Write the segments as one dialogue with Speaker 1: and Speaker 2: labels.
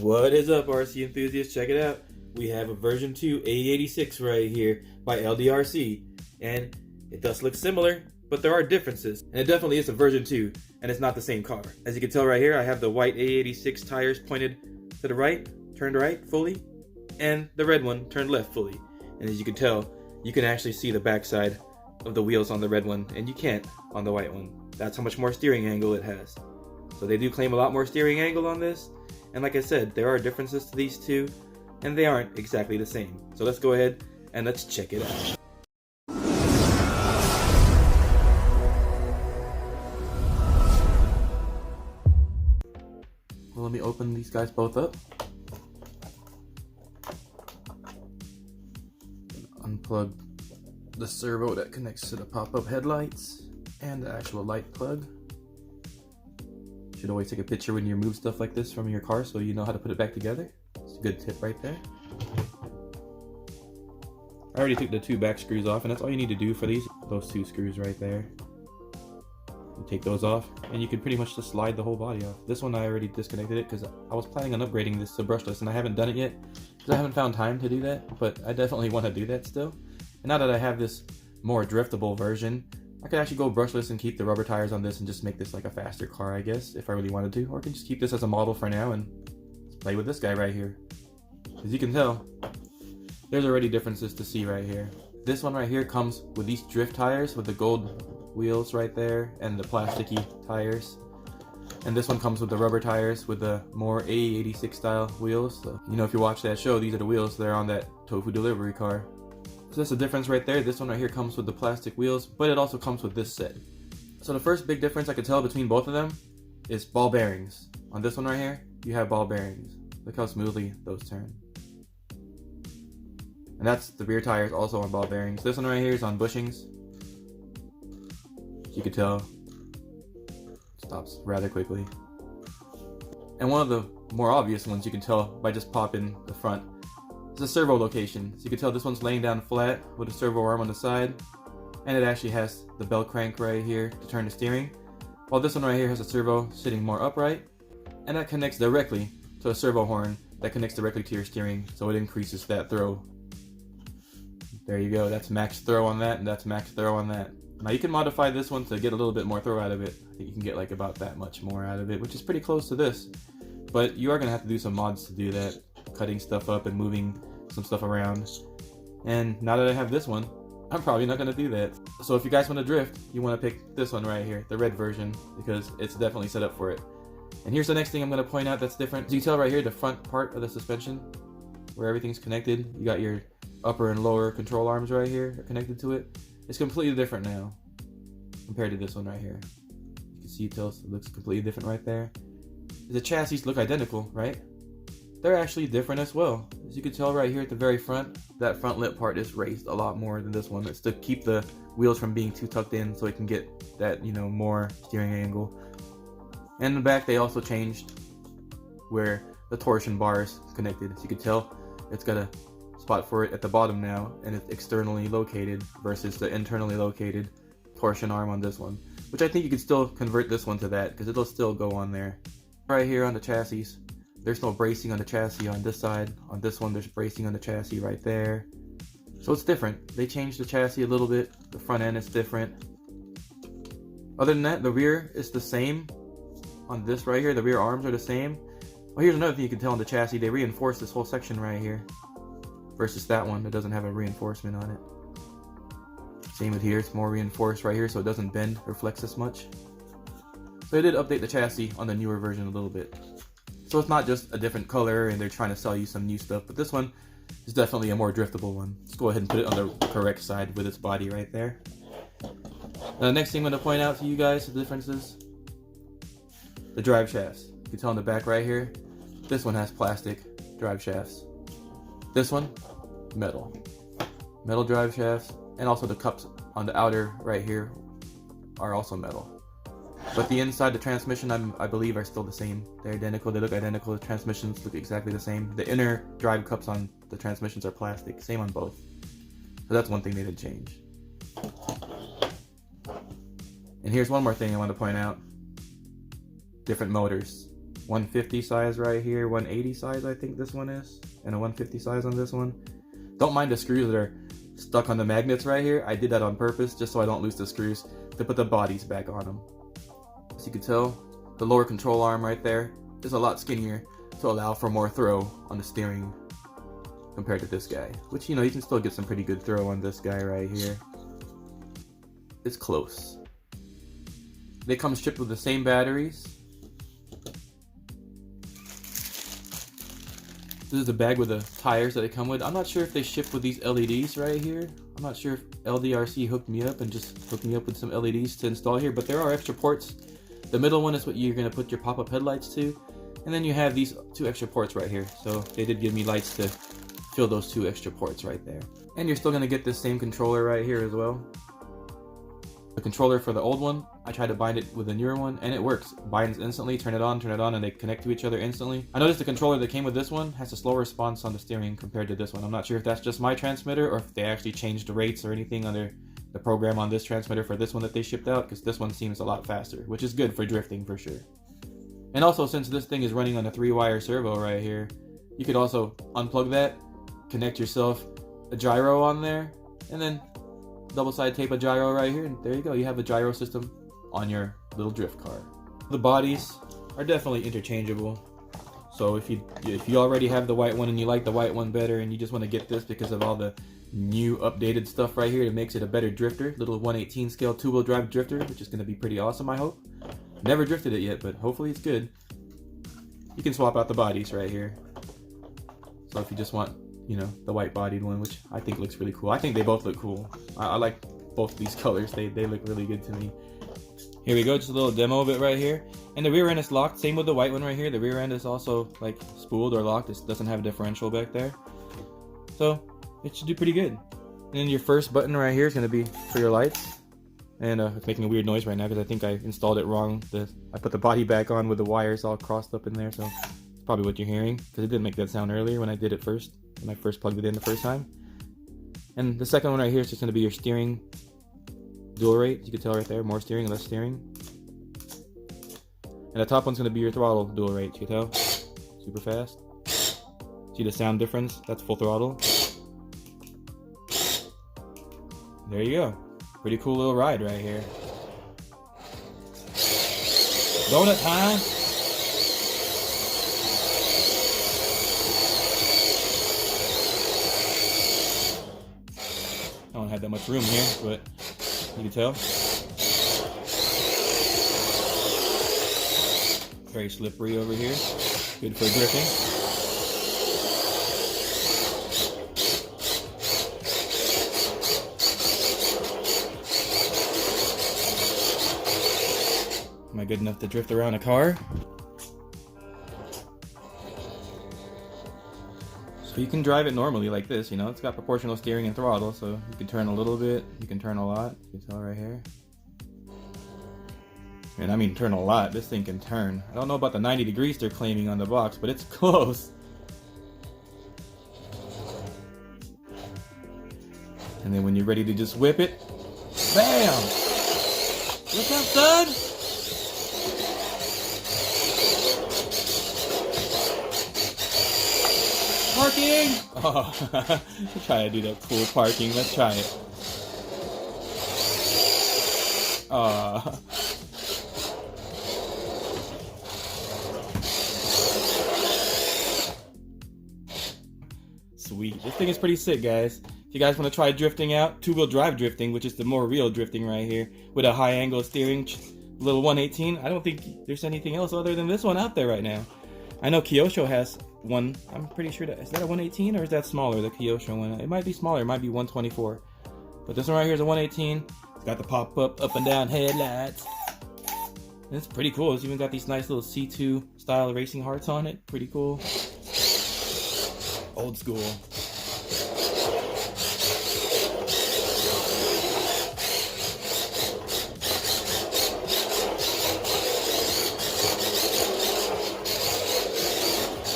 Speaker 1: What is up, RC enthusiasts? Check it out. We have a version 2 A86 right here by LDRC, and it does look similar, but there are differences. And it definitely is a version 2, and it's not the same car. As you can tell right here, I have the white A86 tires pointed to the right, turned right fully, and the red one turned left fully. And as you can tell, you can actually see the backside of the wheels on the red one, and you can't on the white one. That's how much more steering angle it has. So they do claim a lot more steering angle on this. And like I said, there are differences to these two, and they aren't exactly the same. So let's go ahead and let's check it out. Well, let me open these guys both up. Unplug the servo that connects to the pop-up headlights and the actual light plug. Should always take a picture when you remove stuff like this from your car so you know how to put it back together. It's a good tip right there. I already took the two back screws off, and that's all you need to do for those two screws right there. You take those off and you can pretty much just slide the whole body off. This one I already disconnected it because I was planning on upgrading this to brushless, and I haven't done it yet because I haven't found time to do that, but I definitely want to do that still. And now that I have this more driftable version, I could actually go brushless and keep the rubber tires on this and just make this like a faster car, I guess, if I really wanted to. Or I can just keep this as a model for now and play with this guy right here. As you can tell, there's already differences to see right here. This one right here comes with these drift tires with the gold wheels right there and the plasticky tires. And this one comes with the rubber tires with the more A86 style wheels. So, you know, if you watch that show, these are the wheels that are on that tofu delivery car. So that's the difference right there. This one right here comes with the plastic wheels, but it also comes with this set. So the first big difference I could tell between both of them is ball bearings. On this one right here, you have ball bearings. Look how smoothly those turn. And that's the rear tires also on ball bearings. This one right here is on bushings. As you can tell, it stops rather quickly. And one of the more obvious ones you can tell by just popping the front is the servo location. So you can tell this one's laying down flat with a servo arm on the side, and it actually has the bell crank right here to turn the steering, while this one right here has a servo sitting more upright, and that connects directly to a servo horn that connects directly to your steering, so it increases that throw. There you go, that's max throw on that, and that's max throw on that. Now you can modify this one to get a little bit more throw out of it. I think you can get like about that much more out of it, which is pretty close to this, but you are going to have to do some mods to do that, cutting stuff up and moving some stuff around. And now that I have this one, I'm probably not going to do that. So if you guys want to drift, you want to pick this one right here, the red version, because it's definitely set up for it. And here's the next thing I'm going to point out that's different. As you can tell right here, the front part of the suspension, where everything's connected, you got your upper and lower control arms right here are connected to it. It's completely different now compared to this one right here. You can see it looks completely different right there. The chassis look identical, right? They're actually different as well. As you can tell right here at the very front, that front lip part is raised a lot more than this one. It's to keep the wheels from being too tucked in so it can get that, you know, more steering angle. And in the back, they also changed where the torsion bar is connected. As you can tell, it's got a spot for it at the bottom now, and it's externally located versus the internally located torsion arm on this one, which I think you could still convert this one to that because it'll still go on there. Right here on the chassis, there's no bracing on the chassis on this side. On this one, there's bracing on the chassis right there. So it's different. They changed the chassis a little bit. The front end is different. Other than that, the rear is the same on this right here. The rear arms are the same. Well, here's another thing you can tell on the chassis. They reinforced this whole section right here versus that one that doesn't have a reinforcement on it. Same with here. It's more reinforced right here so it doesn't bend or flex as much. So they did update the chassis on the newer version a little bit. So it's not just a different color and they're trying to sell you some new stuff, but this one is definitely a more driftable one. Let's go ahead and put it on the correct side with its body right there. Now the next thing I'm going to point out to you guys, the differences, the drive shafts. You can tell on the back right here, this one has plastic drive shafts. This one, metal. Metal drive shafts, and also the cups on the outer right here are also metal. But the inside, the transmission, I believe, are still the same. They're identical. They look identical. The transmissions look exactly the same. The inner drive cups on the transmissions are plastic. Same on both. So that's one thing they did change. And here's one more thing I want to point out. Different motors. 150 size right here, 180 size I think this one is, and a 150 size on this one. Don't mind the screws that are stuck on the magnets right here. I did that on purpose just so I don't lose the screws to put the bodies back on them. As you can tell, the lower control arm right there is a lot skinnier to allow for more throw on the steering compared to this guy, which, you know, you can still get some pretty good throw on this guy right here. It's close. They come shipped with the same batteries. This is the bag with the tires that they come with. I'm not sure if they ship with these LEDs right here. I'm not sure if LDRC hooked me up and just hooked me up with some LEDs to install here, but there are extra ports. The middle one is what you're gonna put your pop-up headlights to. And then you have these 2 extra ports right here. So they did give me lights to fill those 2 extra ports right there. And you're still gonna get this same controller right here as well. The controller for the old one, I tried to bind it with the newer one, and it works. Binds instantly, turn it on, and they connect to each other instantly. I noticed the controller that came with this one has a slower response on the steering compared to this one. I'm not sure if that's just my transmitter or if they actually changed the rates or anything on the program on this transmitter for this one that they shipped out, because this one seems a lot faster, which is good for drifting for sure. And also, since this thing is running on a 3-wire servo right here, you could also unplug that, connect yourself a gyro on there, and then double-side tape a gyro right here, and there you go. You have a gyro system on your little drift car. The bodies are definitely interchangeable. So if you already have the white one and you like the white one better and you just want to get this because of all the new updated stuff right here that makes it a better drifter, little 1/18 scale 2-wheel drive drifter, which is going to be pretty awesome, I hope. Never drifted it yet, but hopefully it's good. You can swap out the bodies right here. So if you just want, you know, the white bodied one, which I think looks really cool. I think they both look cool. I like both these colors. They look really good to me. Here we go, just a little demo of it right here. And the rear end is locked. Same with the white one right here. The rear end is also like spooled or locked. It doesn't have a differential back there. So it should do pretty good. And then your first button right here is going to be for your lights. And it's making a weird noise right now because I think I installed it wrong. I put the body back on with the wires all crossed up in there. So it's probably what you're hearing, because it didn't make that sound earlier when I did it first. When I first plugged it in the first time. And the second one right here is just going to be your steering dual rate. You can tell right there, more steering, less steering. And the top one's going to be your throttle dual rate. You can tell, super fast. See the sound difference? That's full throttle. There you go. Pretty cool little ride right here. Donut time. I don't have that much room here, but you can tell. Very slippery over here. Good for drifting. Am I good enough to drift around a car? So you can drive it normally like this, you know, it's got proportional steering and throttle, so you can turn a little bit, you can turn a lot, you can tell right here. And I mean turn a lot, this thing can turn. I don't know about the 90 degrees they're claiming on the box, but it's close. And then when you're ready to just whip it, bam! What's up, son? Parking! Oh, let's try to do that cool parking. Let's try it. Sweet. This thing is pretty sick, guys. If you guys want to try drifting out, two-wheel drive drifting, which is the more real drifting right here, with a high angle steering, little 118. I don't think there's anything else other than this one out there right now. I know Kyosho has one. I'm pretty sure that, is that a 118 or is that smaller, the Kyosho one? It might be smaller, it might be 124. But this one right here is a 118. It's got the pop-up up and down headlights. And it's pretty cool. It's even got these nice little C2 style racing hearts on it. Pretty cool. Old school.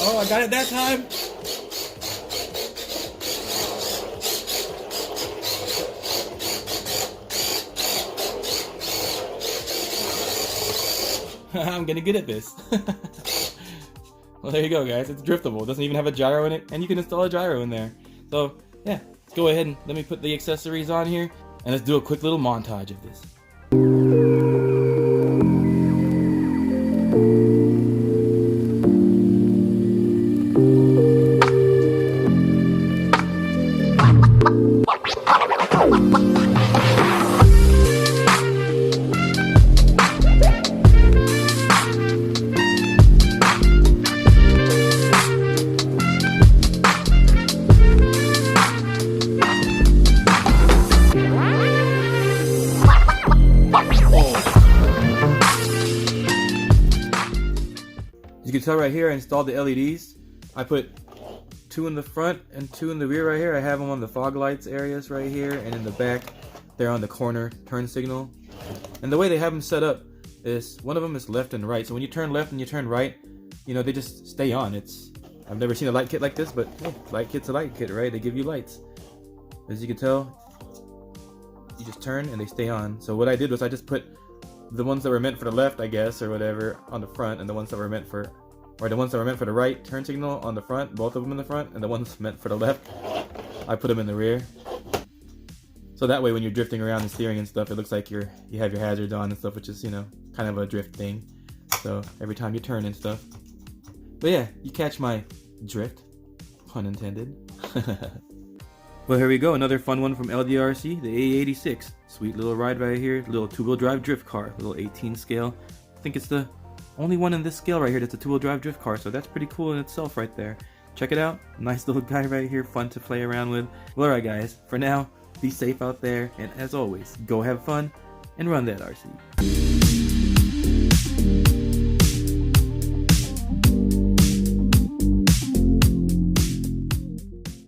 Speaker 1: Oh, I got it that time. I'm gonna get at this. Well, there you go, guys. It's driftable. It doesn't even have a gyro in it, and you can install a gyro in there. So, yeah, let's go ahead and let me put the accessories on here, and let's do a quick little montage of this. You can tell right here I installed the LEDs. I put 2 in the front and 2 in the rear right here. I have them on the fog lights areas right here, and in the back they're on the corner turn signal. And the way they have them set up is one of them is left and right. So when you turn left and you turn right, you know, they just stay on. I've never seen a light kit like this, but hey, light kit's a light kit, right? They give you lights. As you can tell, you just turn and they stay on. So what I did was I just put the ones that were meant for the left, I guess, or whatever, on the front, and the ones that were meant for, or the ones that were meant for the right turn signal on the front, both of them in the front, and the ones meant for the left, I put them in the rear. So that way when you're drifting around and steering and stuff, it looks like you have your hazards on and stuff, which is, you know, kind of a drift thing. So every time you turn and stuff. But yeah, you catch my drift, pun intended. Well, here we go, another fun one from LDRC, the A86. Sweet little ride right here, little 2-wheel drive drift car, little 18 scale. I think it's the only one in this scale right here that's a 2-wheel drive drift car, so that's pretty cool in itself right there. Check it out, nice little guy right here, fun to play around with. Well, alright guys, for now, be safe out there, and as always, go have fun and run that RC.